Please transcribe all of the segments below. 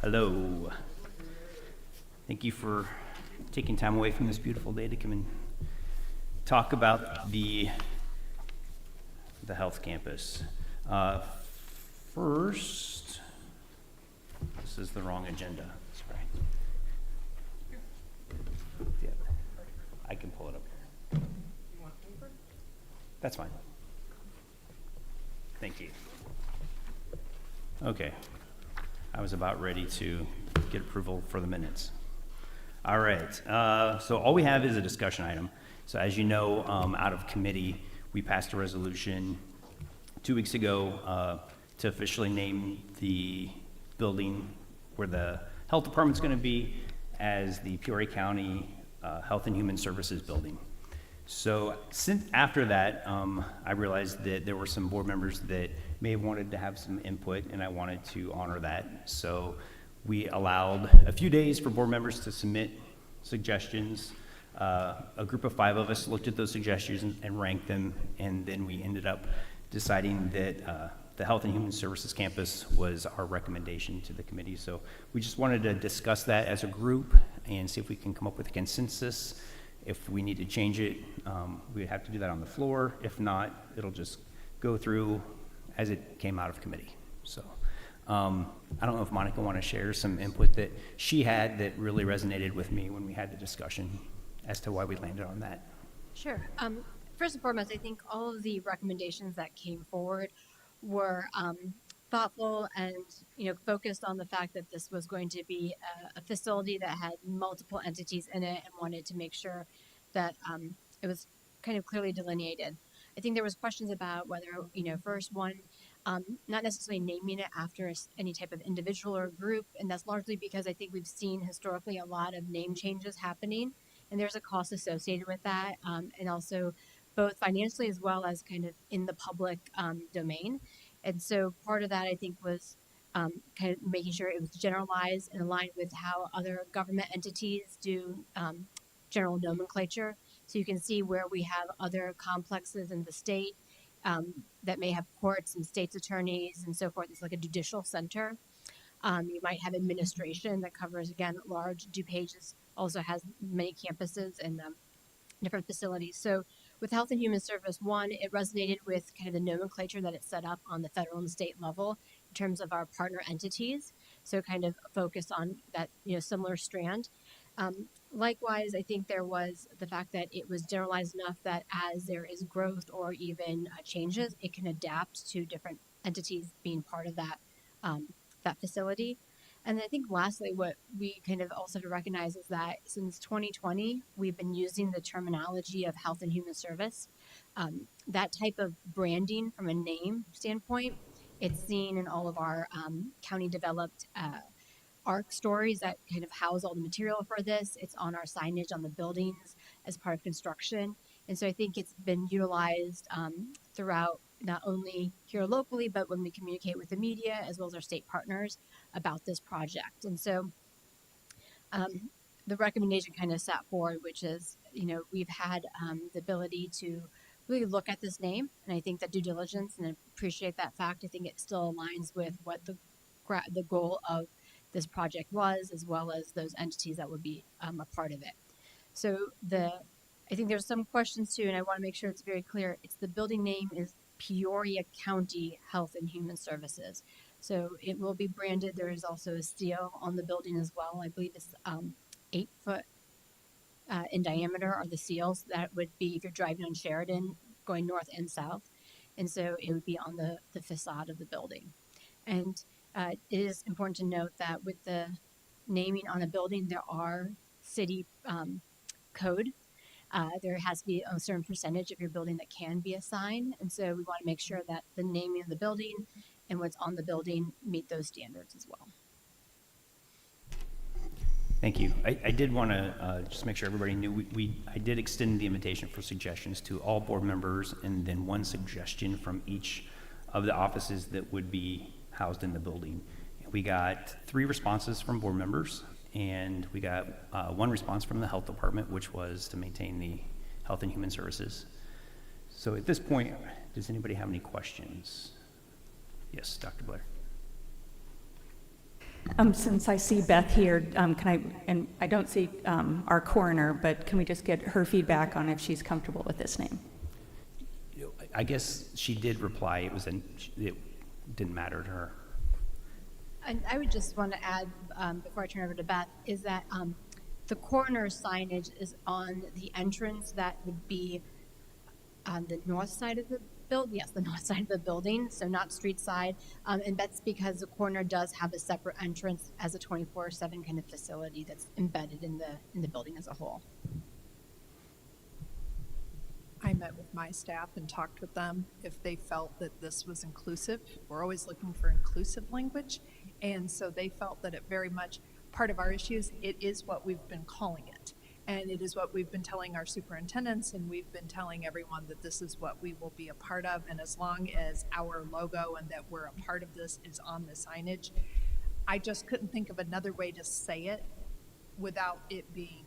Hello. Thank you for taking time away from this beautiful day to come and talk about the health campus. First, this is the wrong agenda. Sorry. Yeah, I can pull it up here. You want paper? That's fine. Thank you. Okay. I was about ready to get approval for the minutes. All right, so all we have is a discussion item. So as you know, out of committee, we passed a resolution 2 weeks ago to officially name the building where the health department's gonna be as the Peoria County Health and Human Services Building. So since after that, I realized that there were some board members that may have wanted to have some input, and I wanted to honor that. So we allowed a few days for board members to submit suggestions. A group of 5 of us looked at those suggestions and ranked them, and then we ended up deciding that the Health and Human Services Campus was our recommendation to the committee. So we just wanted to discuss that as a group and see if we can come up with a consensus. If we need to change it, we would have to do that on the floor. If not, it'll just go through as it came out of committee. So I don't know if Monica want to share some input that she had that really resonated with me when we had the discussion as to why we landed on that. Sure. First and foremost, I think all of the recommendations that came forward were thoughtful and focused on the fact that this was going to be a facility that had multiple entities in it and wanted to make sure that it was kind of clearly delineated. I think there was questions about whether first one, not necessarily naming it after any type of individual or group, and that's largely because I think we've seen historically a lot of name changes happening, and there's a cost associated with that, and also both financially as well as kind of in the public domain. And so part of that, I think, was kind of making sure it was generalized and aligned with how other government entities do general nomenclature. So you can see where we have other complexes in the state that may have courts and state's attorneys and so forth. It's like a judicial center. You might have administration that covers, again, large. DuPage also has many campuses and different facilities. So with Health and Human Service, one, it resonated with kind of the nomenclature that it's set up on the federal and state level in terms of our partner entities. So kind of focus on that, similar strand. Likewise, I think there was the fact that it was generalized enough that as there is growth or even changes, it can adapt to different entities being part of that facility. And I think lastly, what we kind of also have to recognize is that since 2020, we've been using the terminology of health and human service. That type of branding from a name standpoint, it's seen in all of our county developed ARC stories that kind of house all the material for this. It's on our signage on the buildings as part of construction. And so I think it's been utilized throughout not only here locally, but when we communicate with the media as well as our state partners about this project. And so the recommendation kind of sat forward, which is, we've had the ability to really look at this name. And I think that due diligence, and I appreciate that fact, I think it still aligns with what the goal of this project was, as well as those entities that would be a part of it. So I think there's some questions too, and I want to make sure it's very clear. It's the building name is Peoria County Health and Human Services. So it will be branded. There is also a seal on the building as well. I believe it's 8 foot in diameter are the seals that would be if you're driving on Sheridan going north and south. And so it would be on the facade of the building. And it is important to note that with the naming on a building, there are city code. There has to be a certain percentage of your building that can be assigned. And so we want to make sure that the naming of the building and what's on the building meet those standards as well. Thank you. I did want to just make sure everybody knew I did extend the invitation for suggestions to all board members, and then one suggestion from each of the offices that would be housed in the building. We got 3 responses from board members, and we got 1 response from the health department, which was to maintain the health and human services. So at this point, does anybody have any questions? Yes, Dr. Blair. Since I see Beth here, can I, and I don't see our coroner, but can we just get her feedback on if she's comfortable with this name? I guess she did reply. It didn't matter to her. And I would just want to add, before I turn over to Beth, is that the coroner's signage is on the entrance that would be on the north side of the building. Yes, the north side of the building, so not street side. And that's because the coroner does have a separate entrance as a 24/7 kind of facility that's embedded in the building as a whole. I met with my staff and talked with them if they felt that this was inclusive. We're always looking for inclusive language. And so they felt that it very much, part of our issues, it is what we've been calling it. And it is what we've been telling our superintendents, and we've been telling everyone that this is what we will be a part of. And as long as our logo and that we're a part of this is on the signage, I just couldn't think of another way to say it without it being.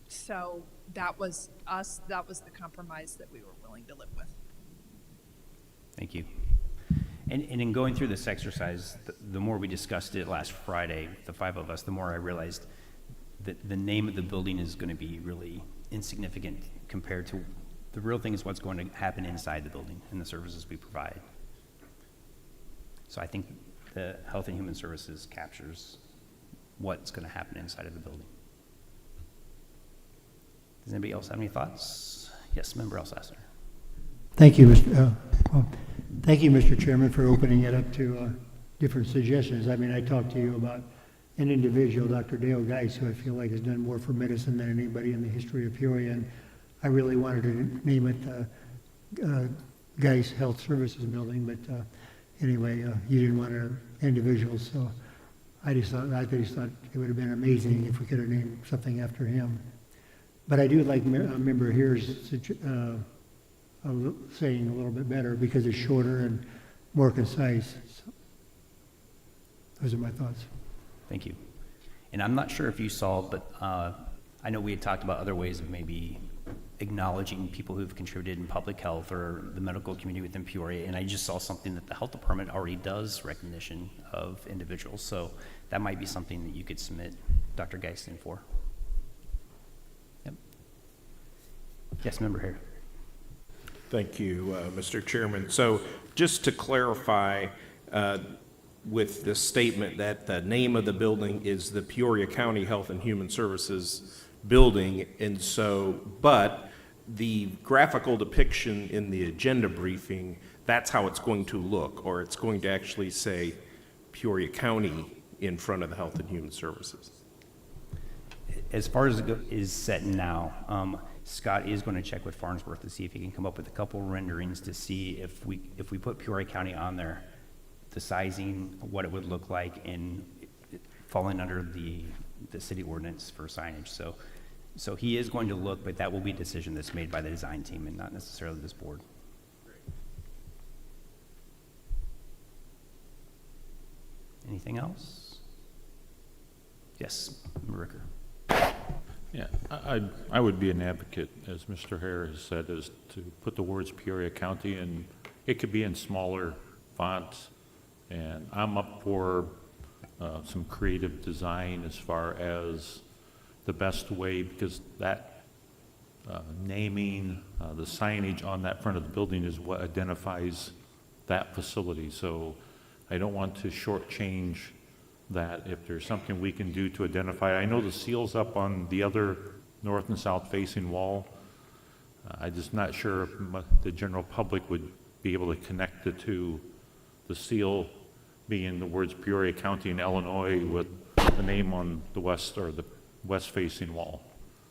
So that was us, that was the compromise that we were willing to live with. Thank you. And in going through this exercise, the more we discussed it last Friday, the five of us, the more I realized that the name of the building is going to be really insignificant compared to the real thing is what's going to happen inside the building and the services we provide. So I think the Health and Human Services captures what's going to happen inside of the building. Does anybody else have any thoughts? Yes, Member Elsasser. Thank you, thank you, Mr. Chairman, for opening it up to different suggestions. I mean, I talked to you about an individual, Dr. Dale Geis, who I feel like has done more for medicine than anybody in the history of Peoria, and I really wanted to name it Geis Health Services Building, but anyway, you didn't want an individual, so I just thought it would have been amazing if we could have named something after him. But I do like Member Here's saying a little bit better because it's shorter and more concise. So those are my thoughts. Thank you. And I'm not sure if you saw, but I know we had talked about other ways of maybe acknowledging people who've contributed in public health or the medical community within Peoria, and I just saw something that the health department already does recognition of individuals, so that might be something that you could submit Dr. Geisling for. Yep. Yes, Member here. Thank you, Mr. Chairman. So just to clarify, with the statement that the name of the building is the Peoria County Health and Human Services Building, and so, but the graphical depiction in the agenda briefing, that's how it's going to look, or it's going to actually say Peoria County in front of the Health and Human Services. As far as it is set now, Scott is going to check with Farnsworth to see if he can come up with a couple renderings to see if we put Peoria County on there, the sizing, what it would look like, and falling under the city ordinance for signage. So he is going to look, but that will be a decision that's made by the design team and not necessarily this board. Anything else? Yes, Ricker. Yeah, I would be an advocate, as Mr. Hare has said, is to put the words Peoria County, and it could be in smaller fonts. And I'm up for some creative design as far as the best way, because that naming, the signage on that front of the building is what identifies that facility. So I don't want to shortchange that. If there's something we can do to identify, I know the seal's up on the other north and south facing wall. I'm just not sure if the general public would be able to connect the two, the seal being the words Peoria County in Illinois with the name on the west or the west facing wall.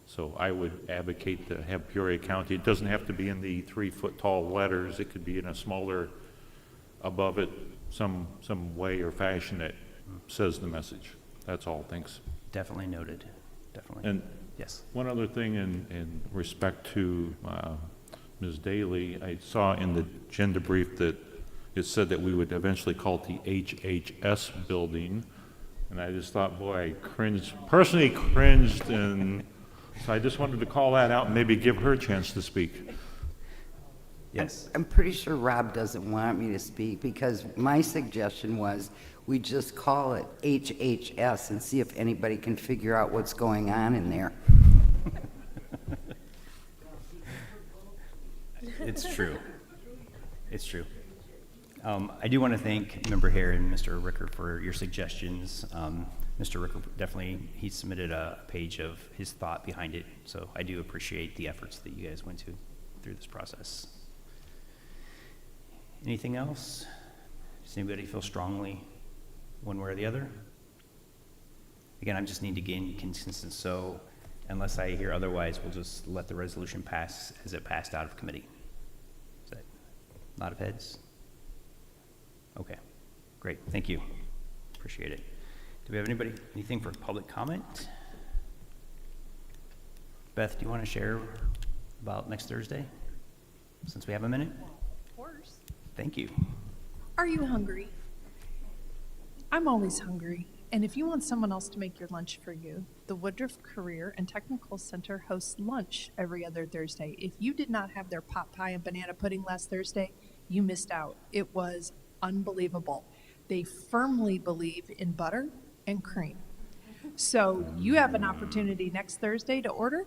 So I would advocate to have Peoria County. It doesn't have to be in the 3-foot tall letters. It could be in a smaller, above it, some way or fashion that says the message. That's all. Thanks. Definitely noted. Definitely. And yes. One other thing in respect to Ms. Daly, I saw in the agenda brief that it said that we would eventually call it the HHS building, and I just thought, boy, I personally cringed, and so I just wanted to call that out and maybe give her a chance to speak. Yes. I'm pretty sure Rob doesn't want me to speak because my suggestion was we just call it HHS and see if anybody can figure out what's going on in there. It's true. It's true. I do want to thank Member Hare and Mr. Ricker for your suggestions. Mr. Ricker definitely, he submitted a page of his thought behind it, so I do appreciate the efforts that you guys went to through this process. Anything else? Does anybody feel strongly one way or the other? Again, I just need to gain consensus, so unless I hear otherwise, we'll just let the resolution pass as it passed out of committee. Is that a lot of heads? Okay, great, thank you. Appreciate it. Do we have anything for public comment? Beth, do you want to share about next Thursday, since we have a minute? Of course. Thank you. Are you hungry? I'm always hungry. And if you want someone else to make your lunch for you, the Woodruff Career and Technical Center hosts lunch every other Thursday. If you did not have their pot pie and banana pudding last Thursday, you missed out. It was unbelievable. They firmly believe in butter and cream. So you have an opportunity next Thursday to order.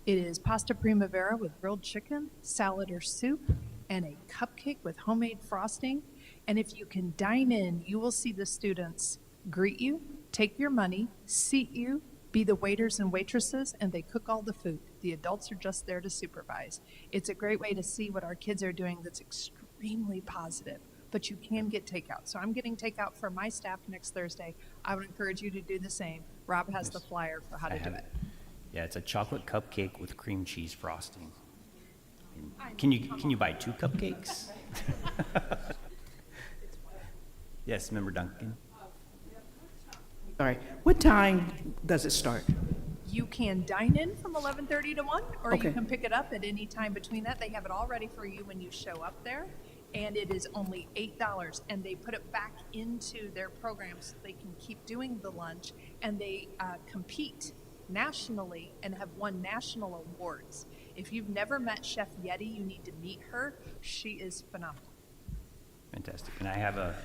It is pasta primavera with grilled chicken, salad or soup, and a cupcake with homemade frosting. And if you can dine in, you will see the students greet you, take your money, seat you, be the waiters and waitresses, and they cook all the food. The adults are just there to supervise. It's a great way to see what our kids are doing that's extremely positive, but you can get takeout. So I'm getting takeout for my staff next Thursday. I would encourage you to do the same. Rob has the flyer for how to do it. Yeah, it's a chocolate cupcake with cream cheese frosting. Can you buy 2 cupcakes? Yes, Member Duncan. All right. What time does it start? You can dine in from 11:30 to 1, or Okay. you can pick it up at any time between that. They have it all ready for you when you show up there, and it is only $8, and they put it back into their program so they can keep doing the lunch, and they compete nationally and have won national awards. If you've never met Chef Yeti, you need to meet her. She is phenomenal. Fantastic. And I have a,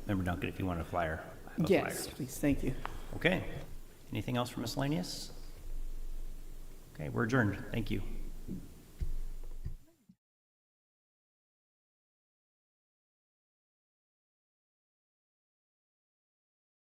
Member Duncan, if you want a flyer. I have a Yes, flyer. please. Thank you. Okay. Anything else for miscellaneous? Okay, we're adjourned. Thank you.